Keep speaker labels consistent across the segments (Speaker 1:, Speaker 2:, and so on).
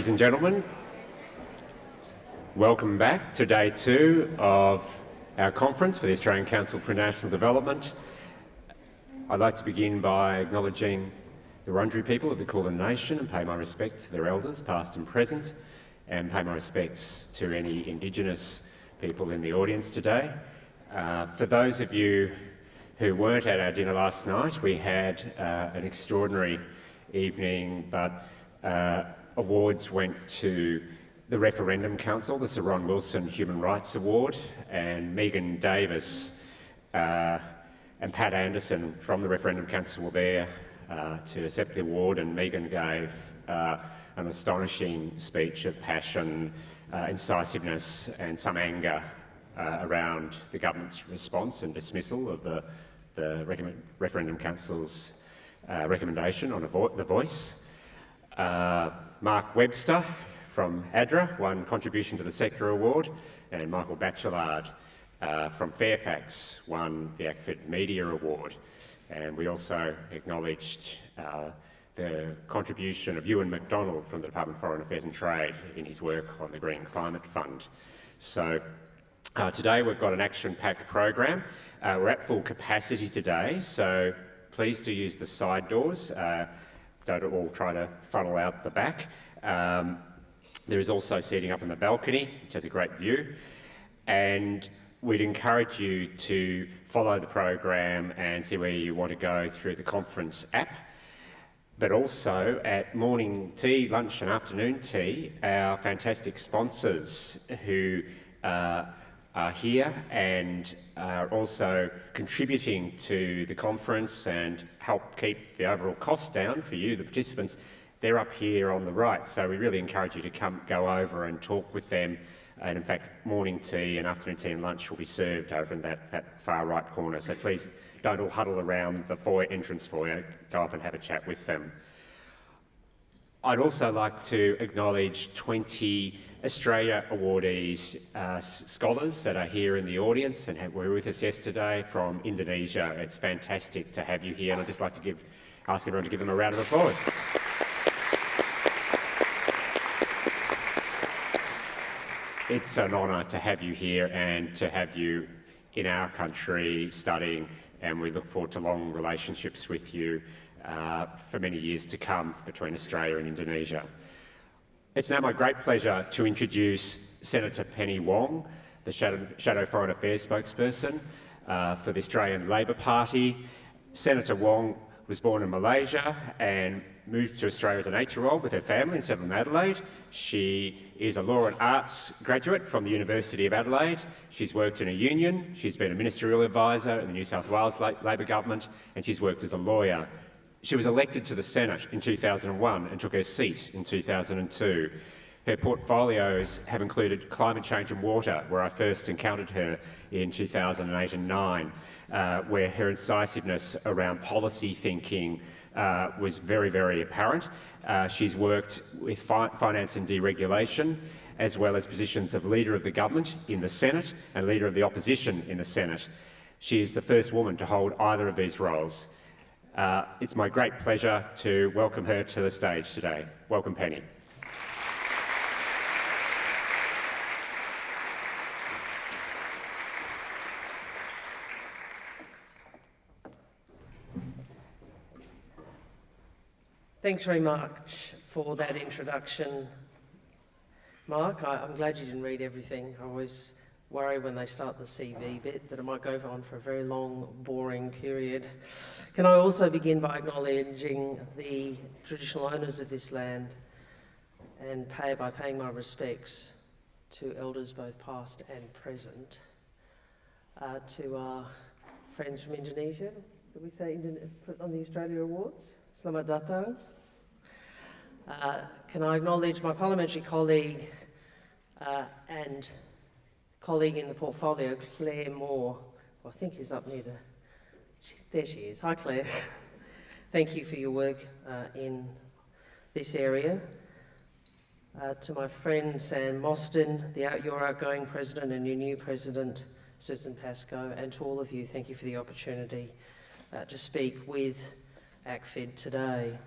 Speaker 1: Ladies and gentlemen, welcome back to day 2 of our conference for the Australian Council for International Development. I'd like to begin by acknowledging the Wurundjeri people of the Kulin Nation and pay my respect to their elders, past and present, and pay my respects to any Indigenous people in the audience today. For those of you who weren't at our dinner last night, we had an extraordinary evening, but awards went to the Referendum Council, the Sir Ron Wilson Human Rights Award, and Megan Davis and Pat Anderson from the Referendum Council were there to accept the award, and Megan gave an astonishing speech of passion, incisiveness and some anger around the government's response and dismissal of the Referendum Council's recommendation on the voice. Mark Webster from ADRA won Contribution to the Sector Award, and Michael Batchelard from Fairfax won the ACFID Media Award. And we also acknowledged the contribution of Ewan MacDonald from the Department of Foreign Affairs and Trade in his work on the Green Climate Fund. So today we've got an action-packed program. We're at full capacity today, so please do use the side doors. Don't all try to funnel out the back. There is also seating up in the balcony, which has a great view. And we'd encourage you to follow the program and see where you want to go through the conference app. But also at morning tea, lunch and afternoon tea, our fantastic sponsors who are here and are also contributing to the conference and help keep the overall costs down for you, the participants, they're up here on the right. So we really encourage you to go over and talk with them. And in fact, morning tea and afternoon tea and lunch will be served over in that far right corner. So please don't all huddle around the entrance foyer. Go up and have a chat with them. I'd also like to acknowledge 20 Australia awardees, scholars that are here in the audience and were with us yesterday from Indonesia. It's fantastic to have you here, and I'd just like to ask everyone to give them a round of applause. It's an honour to have you here and to have you in our country studying, and we look forward to long relationships with you for many years to come between Australia and Indonesia. It's now my great pleasure to introduce Senator Penny Wong, the Shadow Foreign Affairs spokesperson for the Australian Labor Party. Senator Wong was born in Malaysia and moved to Australia as an 8-year-old with her family and settled in Adelaide. She is a law and arts graduate from the University of Adelaide. She's worked in a union, she's been a ministerial advisor in the New South Wales Labor Government, and she's worked as a lawyer. She was elected to the Senate in 2001 and took her seat in 2002. Her portfolios have included climate change and water, where I first encountered her in 2008 and 2009, where her incisiveness around policy thinking was very, very apparent. She's worked with finance and deregulation, as well as positions of Leader of the Government in the Senate and Leader of the Opposition in the Senate. She is the first woman to hold either of these roles. It's my great pleasure to welcome her to the stage today. Welcome, Penny.
Speaker 2: Thanks very much for that introduction, Mark. I'm glad you didn't read everything. I always worry when they start the CV bit that it might go on for a very long, boring period. Can I also begin by acknowledging the traditional owners of this land and by paying my respects to elders both past and present, to our friends from Indonesia. Did we say on the Australia Awards? Selamat datang. Can I acknowledge my parliamentary colleague and colleague in the portfolio, Claire Moore, who I think is up near there she is. Hi, Claire. Thank you for your work in this area. To my friend Sam Mostyn, your outgoing president, and your new president, Susan Pascoe, and to all of you, thank you for the opportunity to speak with ACFID today.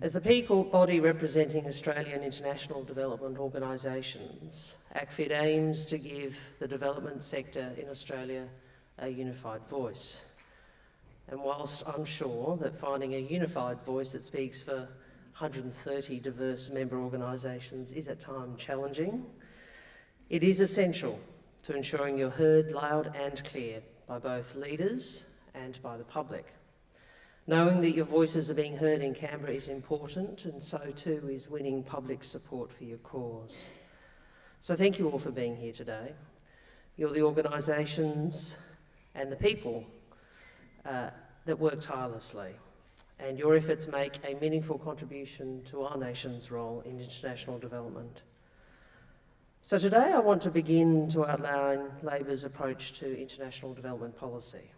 Speaker 2: As the peak body representing Australian international development organisations, ACFID aims to give the development sector in Australia a unified voice. And whilst I'm sure that finding a unified voice that speaks for 130 diverse member organisations is at times challenging, it is essential to ensuring you're heard loud and clear by both leaders and by the public. Knowing that your voices are being heard in Canberra is important, and so too is winning public support for your cause. So thank you all for being here today. You're the organisations and the people that work tirelessly, and your efforts make a meaningful contribution to our nation's role in international development. So today I want to begin to outline Labor's approach to international development policy.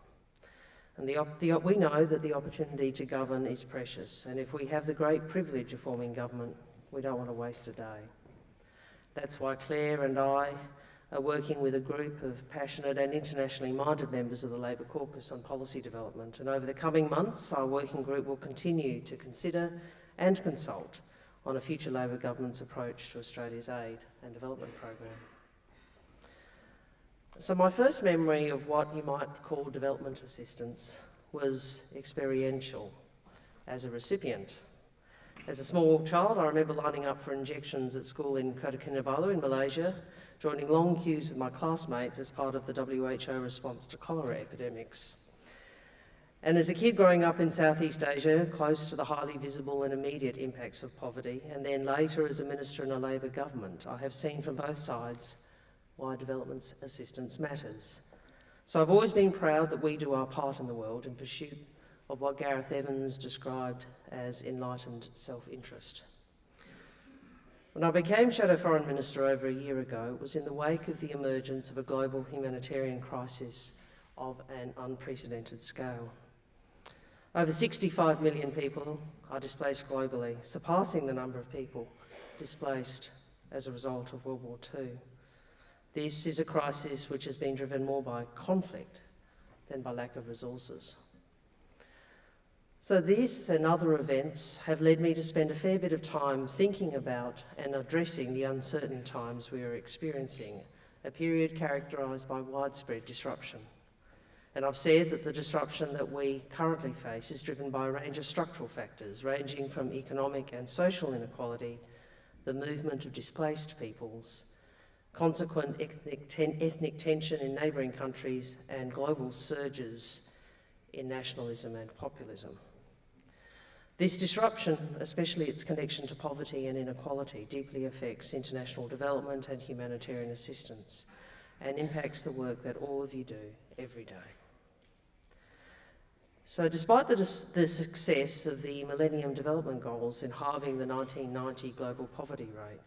Speaker 2: And we know that the opportunity to govern is precious, and if we have the great privilege of forming government, we don't want to waste a day. That's why Claire and I are working with a group of passionate and internationally minded members of the Labor caucus on policy development, and over the coming months our working group will continue to consider and consult on a future Labor government's approach to Australia's aid and development program. So my first memory of what you might call development assistance was experiential as a recipient. As a small child, I remember lining up for injections at school in Kota Kinabalu in Malaysia, joining long queues with my classmates as part of the WHO response to cholera epidemics. And as a kid growing up in Southeast Asia, close to the highly visible and immediate impacts of poverty, and then later as a minister in a Labor government, I have seen from both sides why development assistance matters. So I've always been proud that we do our part in the world in pursuit of what Gareth Evans described as enlightened self-interest. When I became Shadow Foreign Minister over a year ago, it was in the wake of the emergence of a global humanitarian crisis of an unprecedented scale. Over 65 million people are displaced globally, surpassing the number of people displaced as a result of World War II. This is a crisis which has been driven more by conflict than by lack of resources. So this and other events have led me to spend a fair bit of time thinking about and addressing the uncertain times we are experiencing, a period characterised by widespread disruption. And I've said that the disruption that we currently face is driven by a range of structural factors, ranging from economic and social inequality, the movement of displaced peoples, consequent ethnic tension in neighbouring countries, and global surges in nationalism and populism. This disruption, especially its connection to poverty and inequality, deeply affects international development and humanitarian assistance, and impacts the work that all of you do every day. So despite the success of the Millennium Development Goals in halving the 1990 global poverty rate,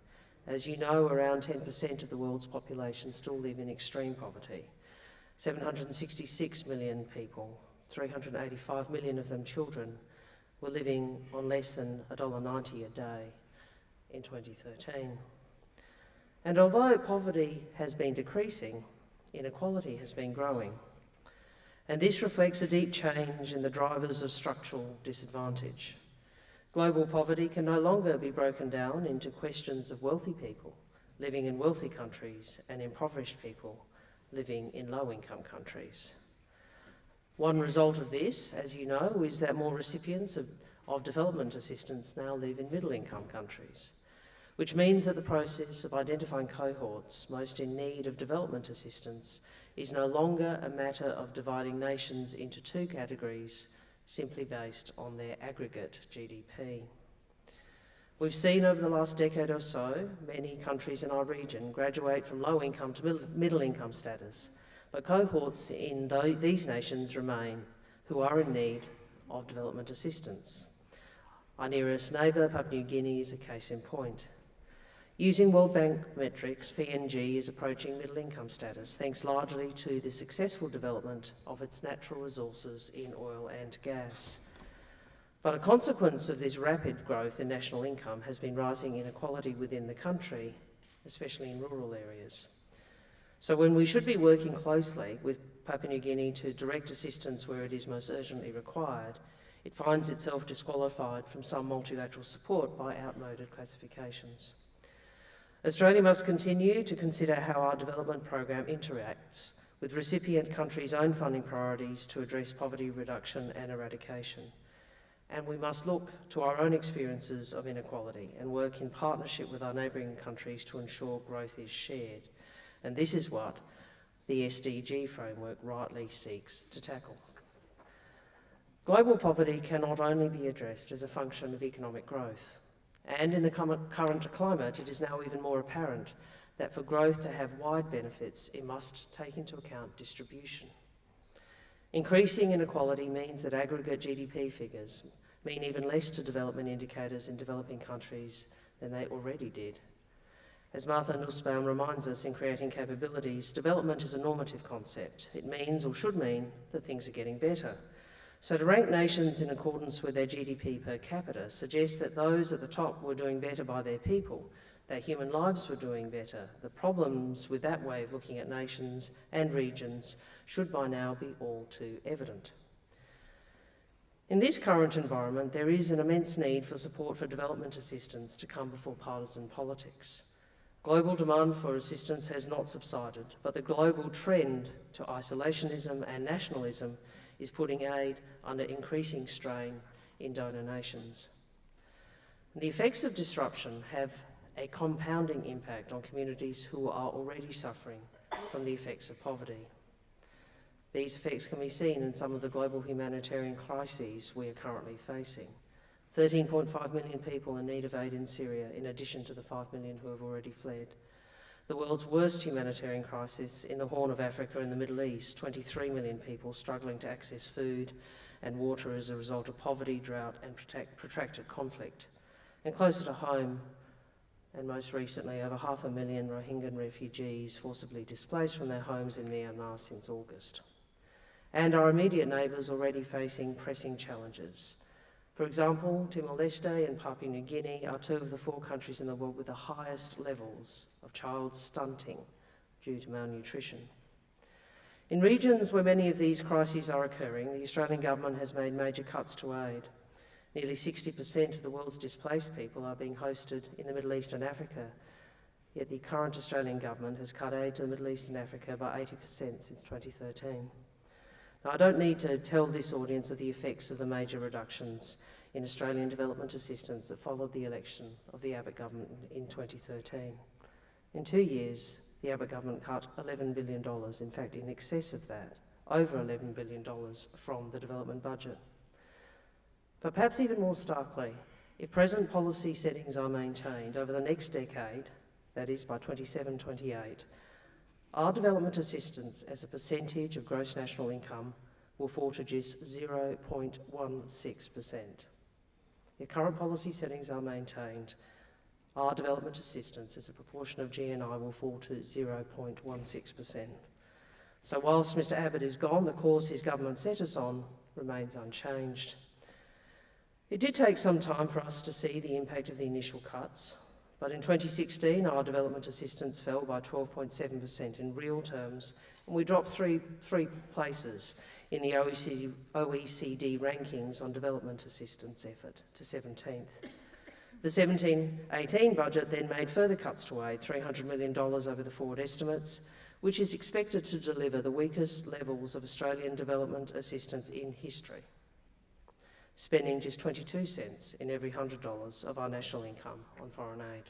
Speaker 2: as you know, around 10% of the world's population still live in extreme poverty. 766 million people, 385 million of them children, were living on less than $1.90 a day in 2013. And although poverty has been decreasing, inequality has been growing. And this reflects a deep change in the drivers of structural disadvantage. Global poverty can no longer be broken down into questions of wealthy people living in wealthy countries and impoverished people living in low-income countries. One result of this, as you know, is that more recipients of development assistance now live in middle-income countries, which means that the process of identifying cohorts most in need of development assistance is no longer a matter of dividing nations into two categories simply based on their aggregate GDP. We've seen over the last decade or so many countries in our region graduate from low income to middle income status, but cohorts in these nations remain who are in need of development assistance. Our nearest neighbour, Papua New Guinea, is a case in point. Using World Bank metrics, PNG is approaching middle income status thanks largely to the successful development of its natural resources in oil and gas. But a consequence of this rapid growth in national income has been rising inequality within the country, especially in rural areas. So when we should be working closely with Papua New Guinea to direct assistance where it is most urgently required, It finds itself disqualified from some multilateral support by outmoded classifications. Australia must continue to consider how our development program interacts with recipient countries' own funding priorities to address poverty reduction and eradication. And we must look to our own experiences of inequality and work in partnership with our neighbouring countries to ensure growth is shared. And this is what the SDG framework rightly seeks to tackle. Global poverty can not only be addressed as a function of economic growth, and in the current climate, it is now even more apparent that for growth to have wide benefits, it must take into account distribution. Increasing inequality means that aggregate GDP figures mean even less to development indicators in developing countries than they already did. As Martha Nussbaum reminds us in Creating Capabilities, development is a normative concept. It means, or should mean, that things are getting better. So to rank nations in accordance with their GDP per capita suggests that those at the top were doing better by their people, that human lives were doing better. The problems with that way of looking at nations and regions should by now be all too evident. In this current environment, there is an immense need for support for development assistance to come before partisan politics. Global demand for assistance has not subsided, but the global trend to isolationism and nationalism is putting aid under increasing strain in donor nations. The effects of disruption have a compounding impact on communities who are already suffering from the effects of poverty. These effects can be seen in some of the global humanitarian crises we are currently facing. 13.5 million people in need of aid in Syria, in addition to the 5 million who have already fled. The world's worst humanitarian crisis in the Horn of Africa and the Middle East, 23 million people struggling to access food and water as a result of poverty, drought and protracted conflict. And closer to home, and most recently, over 500,000 Rohingya refugees forcibly displaced from their homes in Myanmar since August. And our immediate neighbours already facing pressing challenges. For example, Timor-Leste and Papua New Guinea are two of the 4 countries in the world with the highest levels of child stunting due to malnutrition. In regions where many of these crises are occurring, the Australian government has made major cuts to aid. Nearly 60% of the world's displaced people are being hosted in the Middle East and Africa, yet the current Australian government has cut aid to the Middle East and Africa by 80% since 2013. Now, I don't need to tell this audience of the effects of the major reductions in Australian development assistance that followed the election of the Abbott government in 2013. In 2 years, the Abbott government cut $11 billion, in fact in excess of that, over $11 billion from the development budget. But perhaps even more starkly, if present policy settings are maintained over the next decade, that is by 27-28, our development assistance as a percentage of gross national income will fall to just 0.16%. If current policy settings are maintained, our development assistance as a proportion of GNI will fall to 0.16%. So whilst Mr Abbott is gone, the course his government set us on remains unchanged. It did take some time for us to see the impact of the initial cuts, but in 2016 our development assistance fell by 12.7% in real terms, and we dropped three places in the OECD rankings on development assistance effort to 17th. The 17-18 budget then made further cuts to aid, $300 million over the forward estimates, which is expected to deliver the weakest levels of Australian development assistance in history, spending just 22 cents in every $100 of our national income on foreign aid.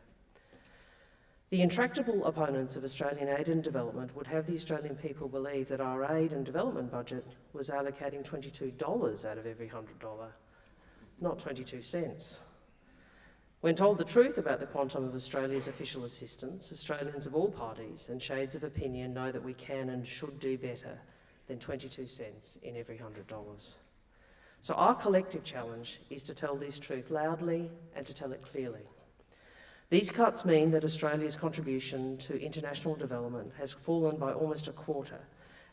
Speaker 2: The intractable opponents of Australian aid and development would have the Australian people believe that our aid and development budget was allocating $22 out of every $100, not 22 cents. When told the truth about the quantum of Australia's official assistance, Australians of all parties and shades of opinion know that we can and should do better than 22 cents in every $100. So our collective challenge is to tell this truth loudly and to tell it clearly. These cuts mean that Australia's contribution to international development has fallen by almost a quarter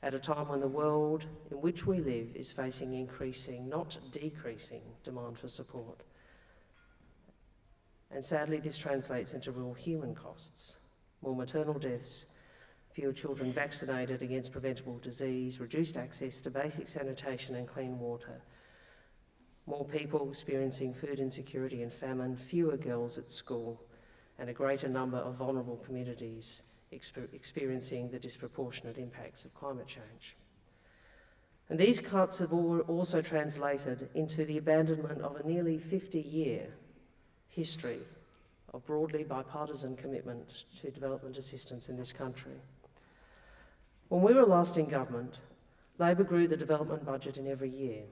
Speaker 2: at a time when the world in which we live is facing increasing, not decreasing, demand for support. And sadly, this translates into real human costs, more maternal deaths, fewer children vaccinated against preventable disease, reduced access to basic sanitation and clean water, more people experiencing food insecurity and famine, fewer girls at school, and a greater number of vulnerable communities experiencing the disproportionate impacts of climate change. And these cuts have also translated into the abandonment of a nearly 50-year history of broadly bipartisan commitment to development assistance in this country. When we were last in government, Labor grew the development budget in every year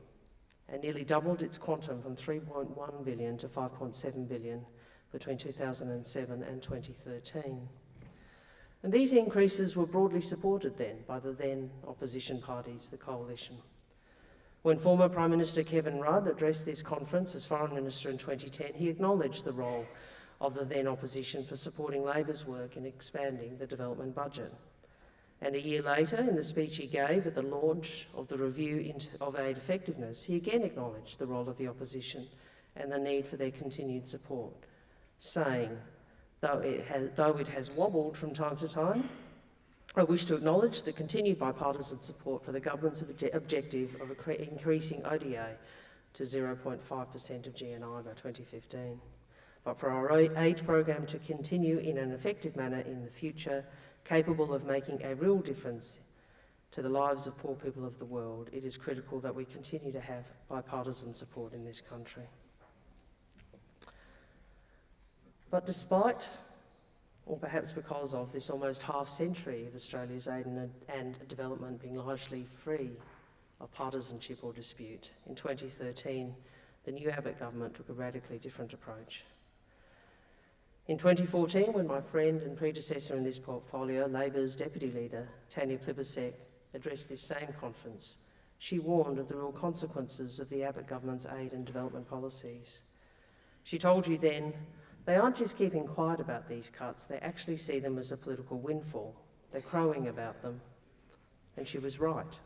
Speaker 2: and nearly doubled its quantum from 3.1 billion to 5.7 billion between 2007 and 2013. And these increases were broadly supported then by the then opposition parties, the coalition. When former Prime Minister Kevin Rudd addressed this conference as Foreign Minister in 2010, he acknowledged the role of the then opposition for supporting Labor's work in expanding the development budget. And a year later, in the speech he gave at the launch of the review of aid effectiveness, he again acknowledged the role of the opposition and the need for their continued support, saying, though it has wobbled from time to time, I wish to acknowledge the continued bipartisan support for the government's objective of increasing ODA to 0.5% of GNI by 2015. But for our aid program to continue in an effective manner in the future, capable of making a real difference to the lives of poor people of the world, it is critical that we continue to have bipartisan support in this country. But despite, or perhaps because of, this almost half-century of Australia's aid and development being largely free of partisanship or dispute, in 2013, the new Abbott government took a radically different approach. In 2014, when my friend and predecessor in this portfolio, Labor's Deputy Leader, Tanya Plibersek, addressed this same conference, she warned of the real consequences of the Abbott government's aid and development policies. She told you then, they aren't just keeping quiet about these cuts, they actually see them as a political windfall. They're crowing about them. And she was right.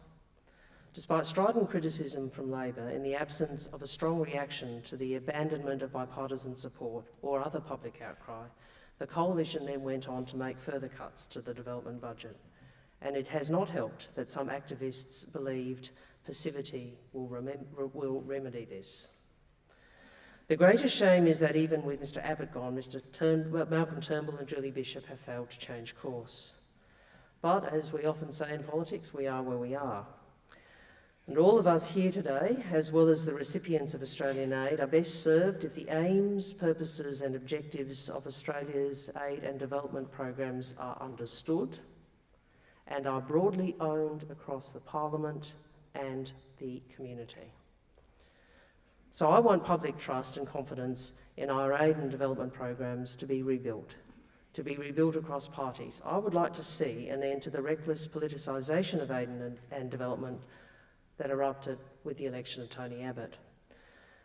Speaker 2: Despite strident criticism from Labor in the absence of a strong reaction to the abandonment of bipartisan support or other public outcry, the coalition then went on to make further cuts to the development budget. And it has not helped that some activists believed passivity will remedy this. The greatest shame is that even with Mr Abbott gone, Malcolm Turnbull and Julie Bishop have failed to change course. But as we often say in politics, we are where we are. And all of us here today, as well as the recipients of Australian aid, are best served if the aims, purposes and objectives of Australia's aid and development programs are understood and are broadly owned across the Parliament and the community. So I want public trust and confidence in our aid and development programs to be rebuilt across parties. I would like to see an end to the reckless politicisation of aid and development that erupted with the election of Tony Abbott.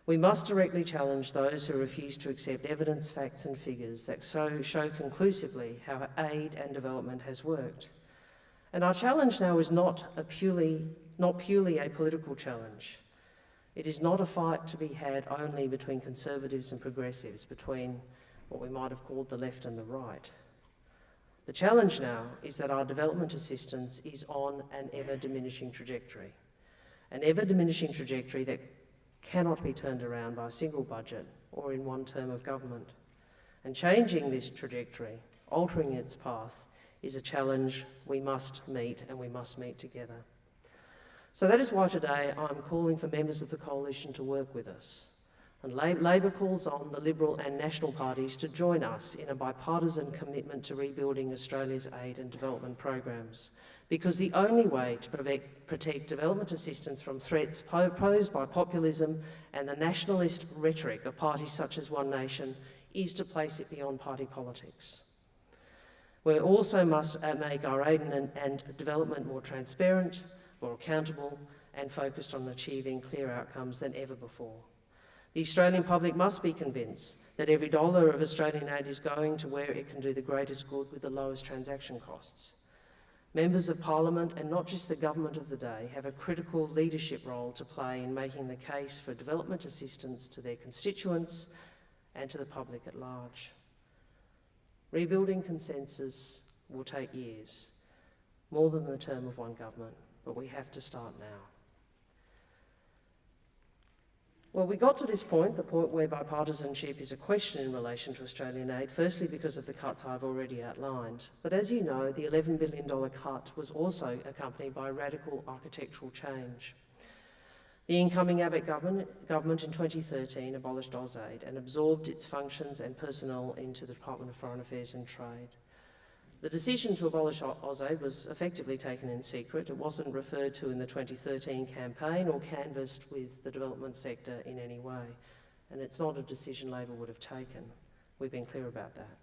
Speaker 2: We must directly challenge those who refuse to accept evidence, facts and figures that show conclusively how aid and development has worked. And our challenge now is not purely a political challenge. It is not a fight to be had only between conservatives and progressives, between what we might have called the left and the right. The challenge now is that our development assistance is on an ever-diminishing trajectory. An ever-diminishing trajectory that cannot be turned around by a single budget or in one term of government. And changing this trajectory, altering its path, is a challenge we must meet, and we must meet together. So that is why today I'm calling for members of the coalition to work with us. And Labor calls on the Liberal and National parties to join us in a bipartisan commitment to rebuilding Australia's aid and development programs. Because the only way to protect development assistance from threats posed by populism and the nationalist rhetoric of parties such as One Nation is to place it beyond party politics. We also must make our aid and development more transparent, more accountable and focused on achieving clear outcomes than ever before. The Australian public must be convinced that every dollar of Australian aid is going to where it can do the greatest good with the lowest transaction costs. Members of Parliament, and not just the government of the day, have a critical leadership role to play in making the case for development assistance to their constituents and to the public at large. Rebuilding consensus will take years, more than the term of one government, but we have to start now. Well, we got to this point, the point where bipartisanship is a question in relation to Australian aid, firstly because of the cuts I've already outlined. But as you know, the $11 billion cut was also accompanied by radical architectural change. The incoming Abbott government in 2013 abolished AusAID and absorbed its functions and personnel into the Department of Foreign Affairs and Trade. The decision to abolish AusAID was effectively taken in secret. It wasn't referred to in the 2013 campaign or canvassed with the development sector in any way. And it's not a decision Labor would have taken. We've been clear about that.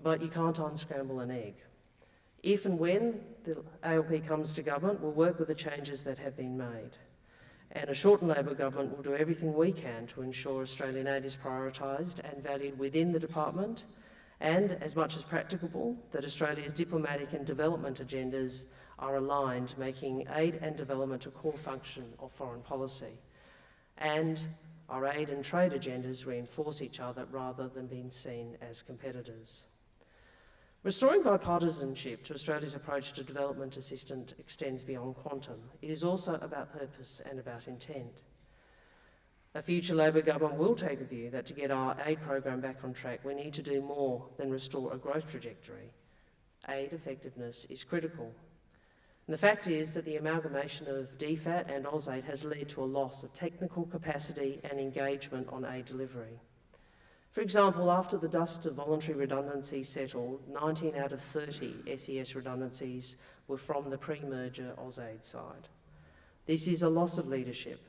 Speaker 2: But you can't unscramble an egg. If and when the ALP comes to government, we'll work with the changes that have been made. And a Shorten Labour Government will do everything we can to ensure Australian aid is prioritised and valued within the department, and, as much as practicable, that Australia's diplomatic and development agendas are aligned, making aid and development a core function of foreign policy. And our aid and trade agendas reinforce each other rather than being seen as competitors. Restoring bipartisanship to Australia's approach to development assistance extends beyond quantum. It is also about purpose and about intent. A future Labor government will take the view that to get our aid program back on track, we need to do more than restore a growth trajectory. Aid effectiveness is critical. And the fact is that the amalgamation of DFAT and AusAID has led to a loss of technical capacity and engagement on aid delivery. For example, after the dust of voluntary redundancies settled, 19 out of 30 SES redundancies were from the pre-merger AusAID side. This is a loss of leadership,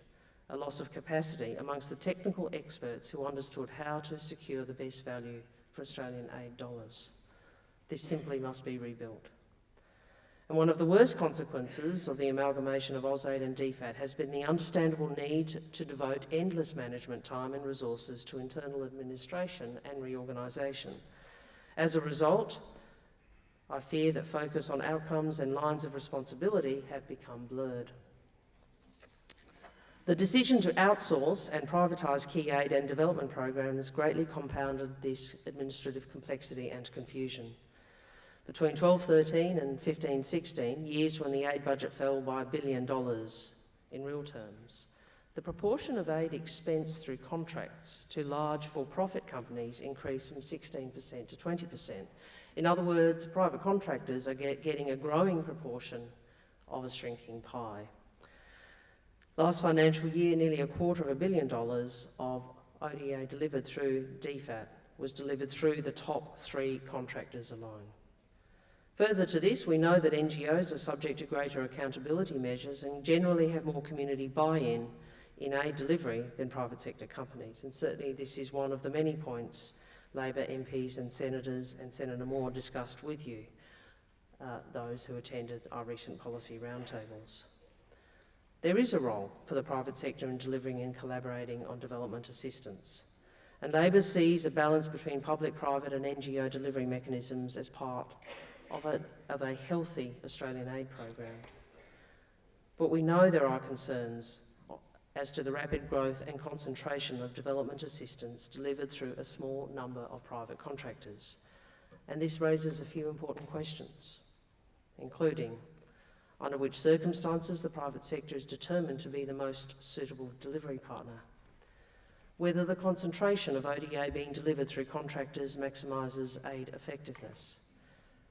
Speaker 2: a loss of capacity amongst the technical experts who understood how to secure the best value for Australian aid dollars. This simply must be rebuilt. And one of the worst consequences of the amalgamation of AusAID and DFAT has been the understandable need to devote endless management time and resources to internal administration and reorganisation. As a result, I fear that focus on outcomes and lines of responsibility have become blurred. The decision to outsource and privatise key aid and development programs greatly compounded this administrative complexity and confusion. Between 12-13 and 15-16, years when the aid budget fell by $1 billion in real terms, the proportion of aid expense through contracts to large for-profit companies increased from 16% to 20%. In other words, private contractors are getting a growing proportion of a shrinking pie. Last financial year, nearly $250 million of ODA delivered through DFAT was delivered through the top 3 contractors alone. Further to this, we know that NGOs are subject to greater accountability measures and generally have more community buy-in in aid delivery than private sector companies. And certainly this is one of the many points Labor MPs and Senators and Senator Moore discussed with you, those who attended our recent policy roundtables. There is a role for the private sector in delivering and collaborating on development assistance. And Labor sees a balance between public, private and NGO delivery mechanisms as part of a healthy Australian aid program. But we know there are concerns as to the rapid growth and concentration of development assistance delivered through a small number of private contractors. And this raises a few important questions, including under which circumstances the private sector is determined to be the most suitable delivery partner, whether the concentration of ODA being delivered through contractors maximises aid effectiveness,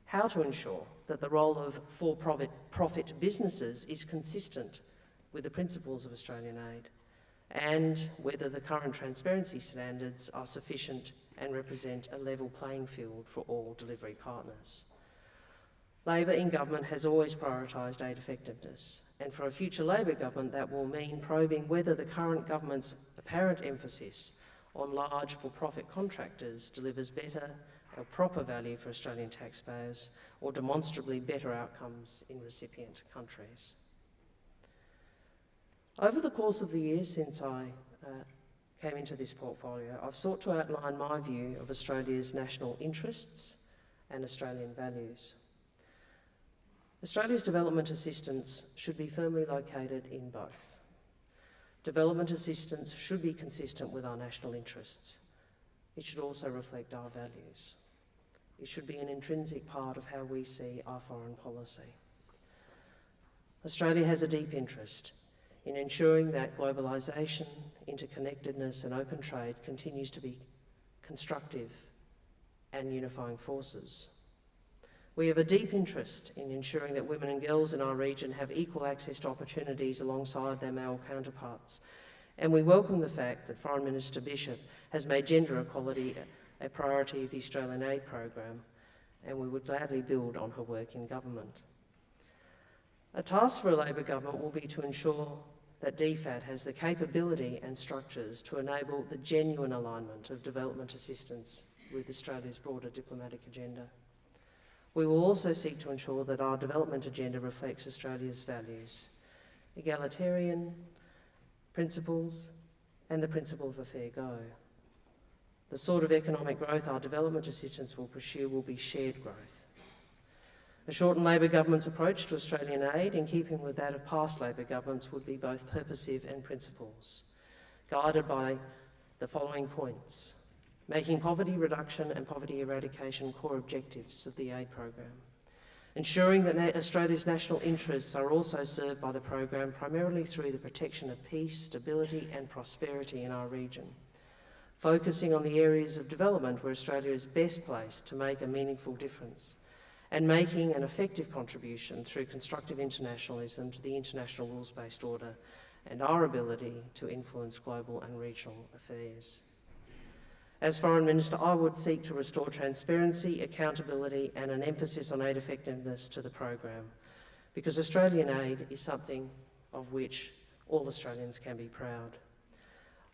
Speaker 2: how to ensure that the role of for-profit businesses is consistent with the principles of Australian aid, and whether the current transparency standards are sufficient and represent a level playing field for all delivery partners. Labor in government has always prioritised aid effectiveness, and for a future Labor government that will mean probing whether the current government's apparent emphasis on large for-profit contractors delivers better or proper value for Australian taxpayers or demonstrably better outcomes in recipient countries. Over the course of the years since I came into this portfolio, I've sought to outline my view of Australia's national interests and Australian values. Australia's development assistance should be firmly located in both. Development assistance should be consistent with our national interests. It should also reflect our values. It should be an intrinsic part of how we see our foreign policy. Australia has a deep interest in ensuring that globalisation, interconnectedness and open trade continues to be constructive and unifying forces. We have a deep interest in ensuring that women and girls in our region have equal access to opportunities alongside their male counterparts, and we welcome the fact that Foreign Minister Bishop has made gender equality a priority of the Australian aid program, and we would gladly build on her work in government. A task for a Labor government will be to ensure that DFAT has the capability and structures to enable the genuine alignment of development assistance with Australia's broader diplomatic agenda. We will also seek to ensure that our development agenda reflects Australia's values, egalitarian principles and the principle of a fair go. The sort of economic growth our development assistance will pursue will be shared growth. A Shorten Labour Government's approach to Australian aid, in keeping with that of past Labor governments, would be both purposive and principles, guided by the following points: making poverty reduction and poverty eradication core objectives of the aid program, ensuring that Australia's national interests are also served by the program primarily through the protection of peace, stability and prosperity in our region, focusing on the areas of development where Australia is best placed to make a meaningful difference, and making an effective contribution through constructive internationalism to the international rules-based order and our ability to influence global and regional affairs. As Foreign Minister, I would seek to restore transparency, accountability and an emphasis on aid effectiveness to the program, because Australian aid is something of which all Australians can be proud.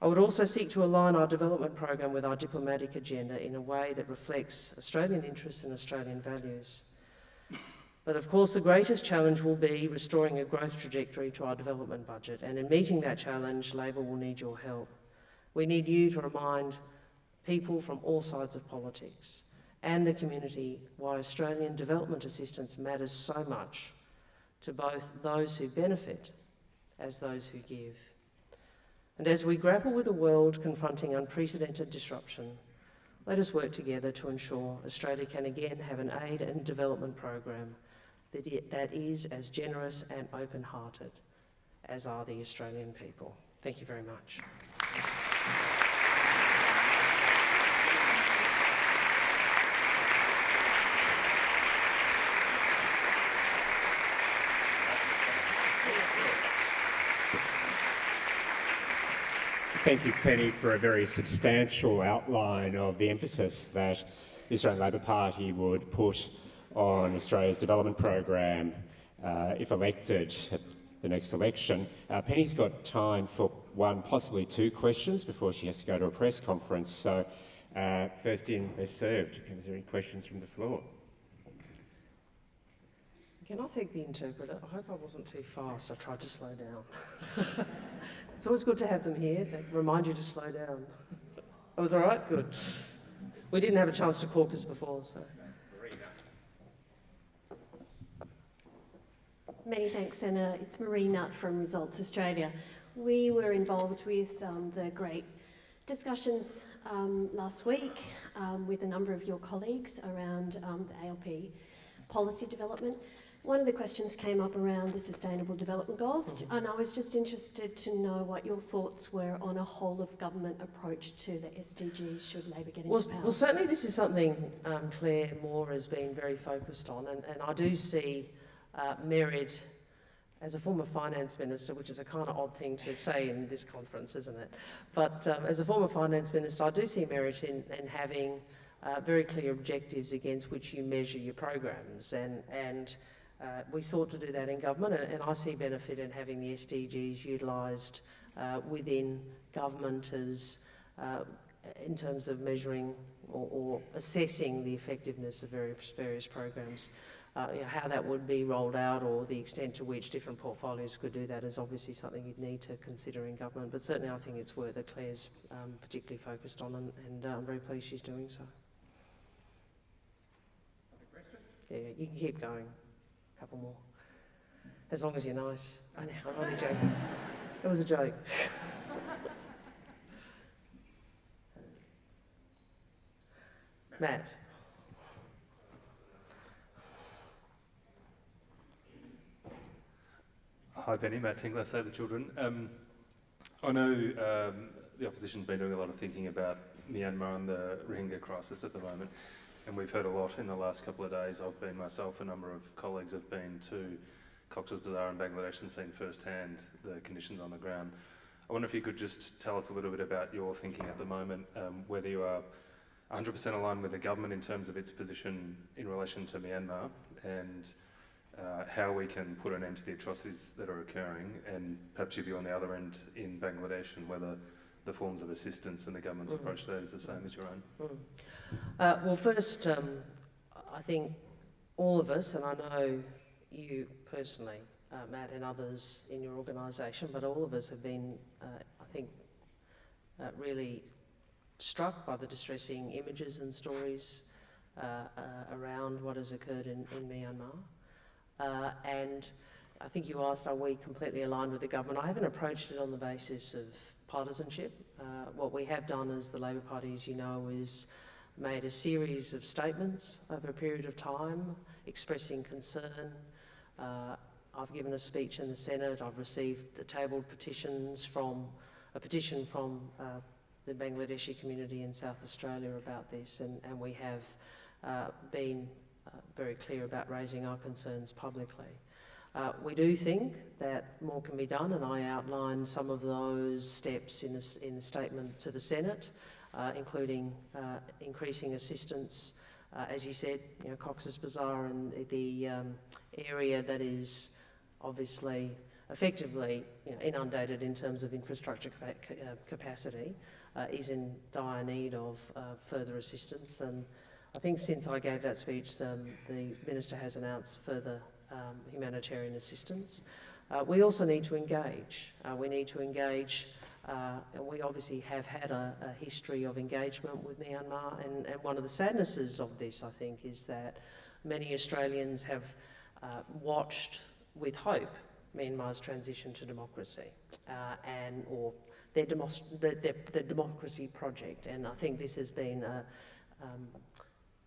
Speaker 2: I would also seek to align our development program with our diplomatic agenda in a way that reflects Australian interests and Australian values. But of course, the greatest challenge will be restoring a growth trajectory to our development budget, and in meeting that challenge, Labor will need your help. We need you to remind people from all sides of politics and the community why Australian development assistance matters so much to both those who benefit as those who give. And as we grapple with a world confronting unprecedented disruption, let us work together to ensure Australia can again have an aid and development program that is as generous and open-hearted as are the Australian people. Thank you very much.
Speaker 1: Thank you, Penny, for a very substantial outline of the emphasis that the Australian Labor Party would put on Australia's development program if elected at the next election. Penny's got time for one, possibly two questions before she has to go to a press conference. So first in, best served. Is there any questions from the floor?
Speaker 2: Can I thank the interpreter? I hope I wasn't too fast. I tried to slow down. It's always good to have them here. They remind you to slow down. That was all right? Good. We didn't have a chance to caucus before, so.
Speaker 3: Many thanks, Senator. It's Marie Nutt from Results Australia. We were involved with the great discussions last week with a number of your colleagues around the ALP policy development. One of the questions came up around the Sustainable Development Goals, and I was just interested to know what your thoughts were on a whole-of-government approach to the SDGs should Labor get into power.
Speaker 2: Well, certainly this is something Claire Moore has been very focused on, and I do see merit as a former finance minister, which is a kind of odd thing to say in this conference, isn't it? But as a former finance minister, I do see merit in having very clear objectives against which you measure your programs, and we sought to do that in government, and I see benefit in having the SDGs utilised within government as in terms of measuring or assessing the effectiveness of various programs. How that would be rolled out or the extent to which different portfolios could do that is obviously something you'd need to consider in government, but certainly I think it's work that Claire's particularly focused on, and I'm very pleased she's doing so. Yeah, you can keep going. A couple more. As long as you're nice. I know, I'm only joking. It was a joke. Matt.
Speaker 4: Hi Penny, Matt Tingler, Save the Children. I know the opposition's been doing a lot of thinking about Myanmar and the Rohingya crisis at the moment, and we've heard a lot in the last couple of days. I've been myself, a number of colleagues have been to Cox's Bazar in Bangladesh and seen firsthand the conditions on the ground. I wonder if you could just tell us a little bit about your thinking at the moment, whether you are 100% aligned with the government in terms of its position in relation to Myanmar, and how we can put an end to the atrocities that are occurring, and perhaps your view on the other end in Bangladesh and whether the forms of assistance and the government's approach to that is the same as your own.
Speaker 2: Well, first, I think all of us, and I know you personally, Matt, and others in your organisation, but all of us have been, I think, really struck by the distressing images and stories around what has occurred in Myanmar. And I think you asked, are we completely aligned with the government? I haven't approached it on the basis of partisanship. What we have done as the Labor Party, as you know, is made a series of statements over a period of time expressing concern. I've given a speech in the Senate. I've received tabled petitions from a petition from the Bangladeshi community in South Australia about this, and we have been very clear about raising our concerns publicly. We do think that more can be done, and I outlined some of those steps in the statement to the Senate, including increasing assistance, as you said, Cox's Bazar and the area that is obviously effectively inundated in terms of infrastructure capacity, is in dire need of further assistance. And I think since I gave that speech, the Minister has announced further humanitarian assistance. We also need to engage. We need to engage, and we obviously have had a history of engagement with Myanmar, and one of the sadnesses of this, I think, is that many Australians have watched with hope Myanmar's transition to democracy or their democracy project, and I think this has been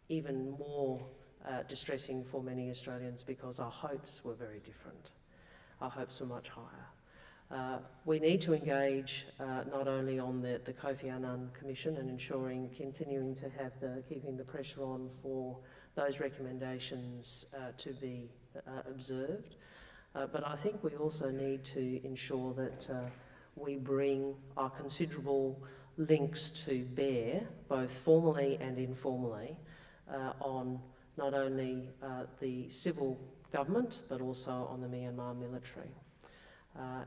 Speaker 2: even more distressing for many Australians because our hopes were very different. Our hopes were much higher. We need to engage not only on the Kofi Annan Commission and continuing to have keeping the pressure on for those recommendations to be observed, but I think we also need to ensure that we bring our considerable links to bear, both formally and informally, on not only the civil government but also on the Myanmar military.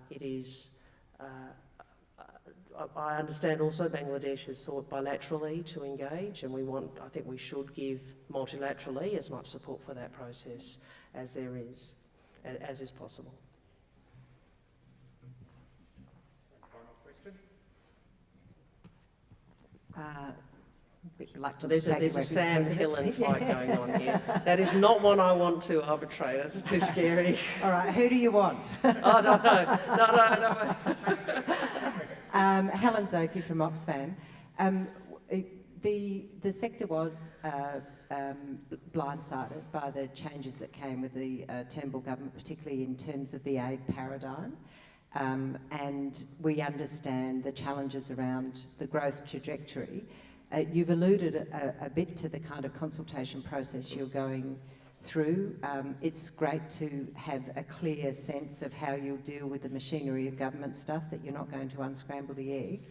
Speaker 2: It is, I understand also Bangladesh has sought bilaterally to engage, and I think we should give multilaterally as much support for that process as is possible.
Speaker 5: Final question?
Speaker 2: There's a Sam Hillen fight going on here. That is not one I want to arbitrate. That's too scary.
Speaker 5: All right, who do you want?
Speaker 2: Oh, no.
Speaker 5: Helen Zoki from Oxfam. The sector was blindsided by the changes that came with the Turnbull government, particularly in terms of the aid paradigm. And we understand the challenges around the growth trajectory. You've alluded a bit to the kind of consultation process you're going through. It's great to have a clear sense of how you'll deal with the machinery of government stuff, that you're not going to unscramble the egg.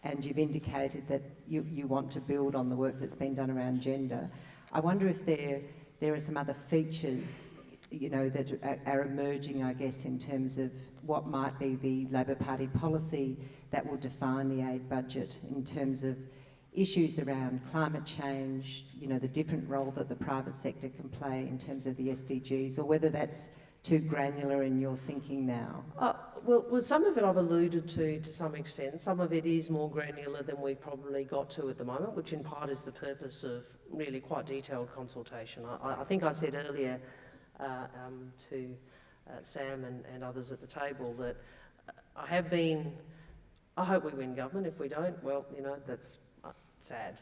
Speaker 5: And you've indicated that you want to build on the work that's been done around gender. I wonder if there are some other features, that are emerging, I guess, in terms of what might be the Labor Party policy that will define the aid budget in terms of issues around climate change, the different role that the private sector can play in terms of the SDGs, or whether that's too granular in your thinking now?
Speaker 2: Well, some of it I've alluded to some extent. Some of it is more granular than we've probably got to at the moment, which in part is the purpose of really quite detailed consultation. I think I said earlier to Sam and others at the table that I hope we win government. If we don't, well, that's sad.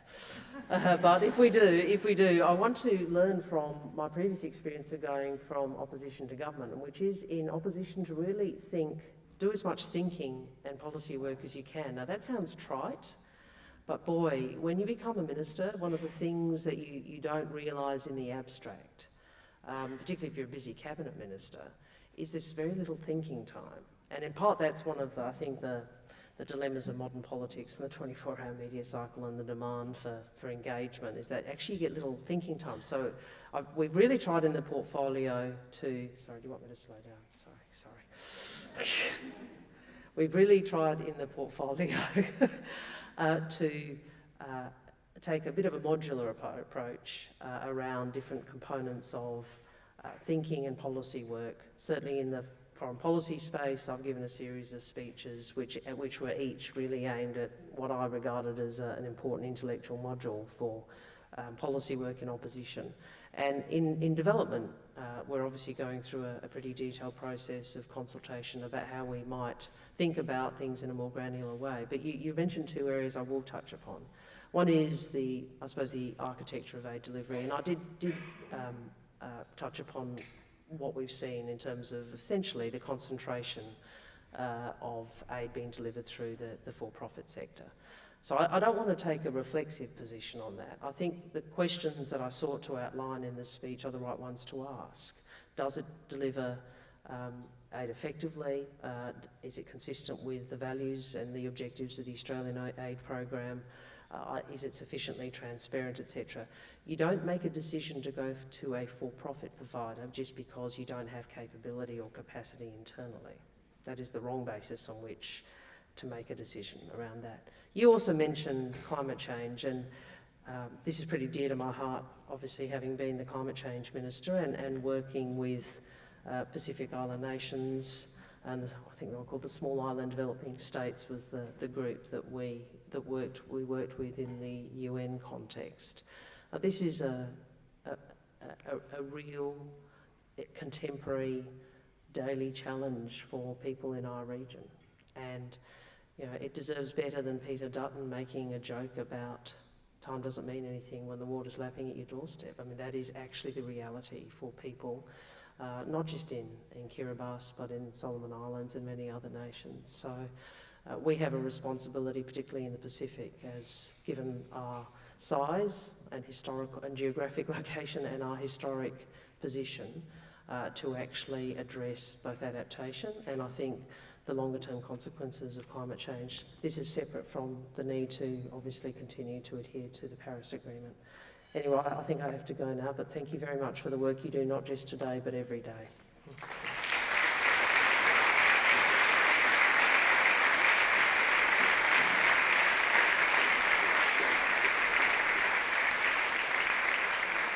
Speaker 2: But if we do, I want to learn from my previous experience of going from opposition to government, which is in opposition to really do as much thinking and policy work as you can. Now that sounds trite, but boy, when you become a minister, one of the things that you don't realise in the abstract, particularly if you're a busy cabinet minister, is this very little thinking time. And in part that's one of the, I think, the dilemmas of modern politics and the 24-hour media cycle and the demand for engagement, is that actually you get little thinking time. So we've really tried in the portfolio to... Sorry, do you want me to slow down? Sorry. We've really tried in the portfolio to take a bit of a modular approach around different components of thinking and policy work. Certainly in the foreign policy space, I've given a series of speeches which were each really aimed at what I regarded as an important intellectual module for policy work in opposition. And in development, we're obviously going through a pretty detailed process of consultation about how we might think about things in a more granular way. But you mentioned two areas I will touch upon. One is I suppose the architecture of aid delivery, and I did touch upon what we've seen in terms of essentially the concentration of aid being delivered through the for-profit sector. So I don't want to take a reflexive position on that. I think the questions that I sought to outline in this speech are the right ones to ask. Does it deliver aid effectively? Is it consistent with the values and the objectives of the Australian aid program? Is it sufficiently transparent, etc.? You don't make a decision to go to a for-profit provider just because you don't have capability or capacity internally. That is the wrong basis on which to make a decision around that. You also mentioned climate change, and this is pretty dear to my heart, obviously having been the climate change minister and working with Pacific Island nations, and I think they were called the Small Island Developing States was the group that we worked with in the UN context. This is a real contemporary daily challenge for people in our region, and it deserves better than Peter Dutton making a joke about time doesn't mean anything when the water's lapping at your doorstep. I mean, that is actually the reality for people, not just in Kiribati, but in Solomon Islands and many other nations. So we have a responsibility, particularly in the Pacific, as given our size and historical and geographic location and our historic position, to actually address both adaptation and I think the longer term consequences of climate change. This is separate from the need to obviously continue to adhere to the Paris Agreement. Anyway, I think I have to go now, but thank you very much for the work you do, not just today, but every day.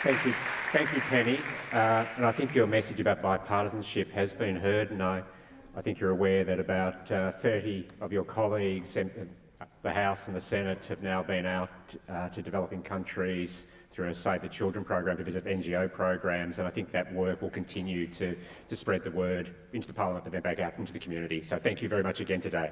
Speaker 1: Thank you, Penny. And I think your message about bipartisanship has been heard, and I think you're aware that about 30 of your colleagues in the House and the Senate have now been out to developing countries through a Save the Children program to visit NGO programs, and I think that work will continue to spread the word into the Parliament but then back out into the community. So thank you very much again today.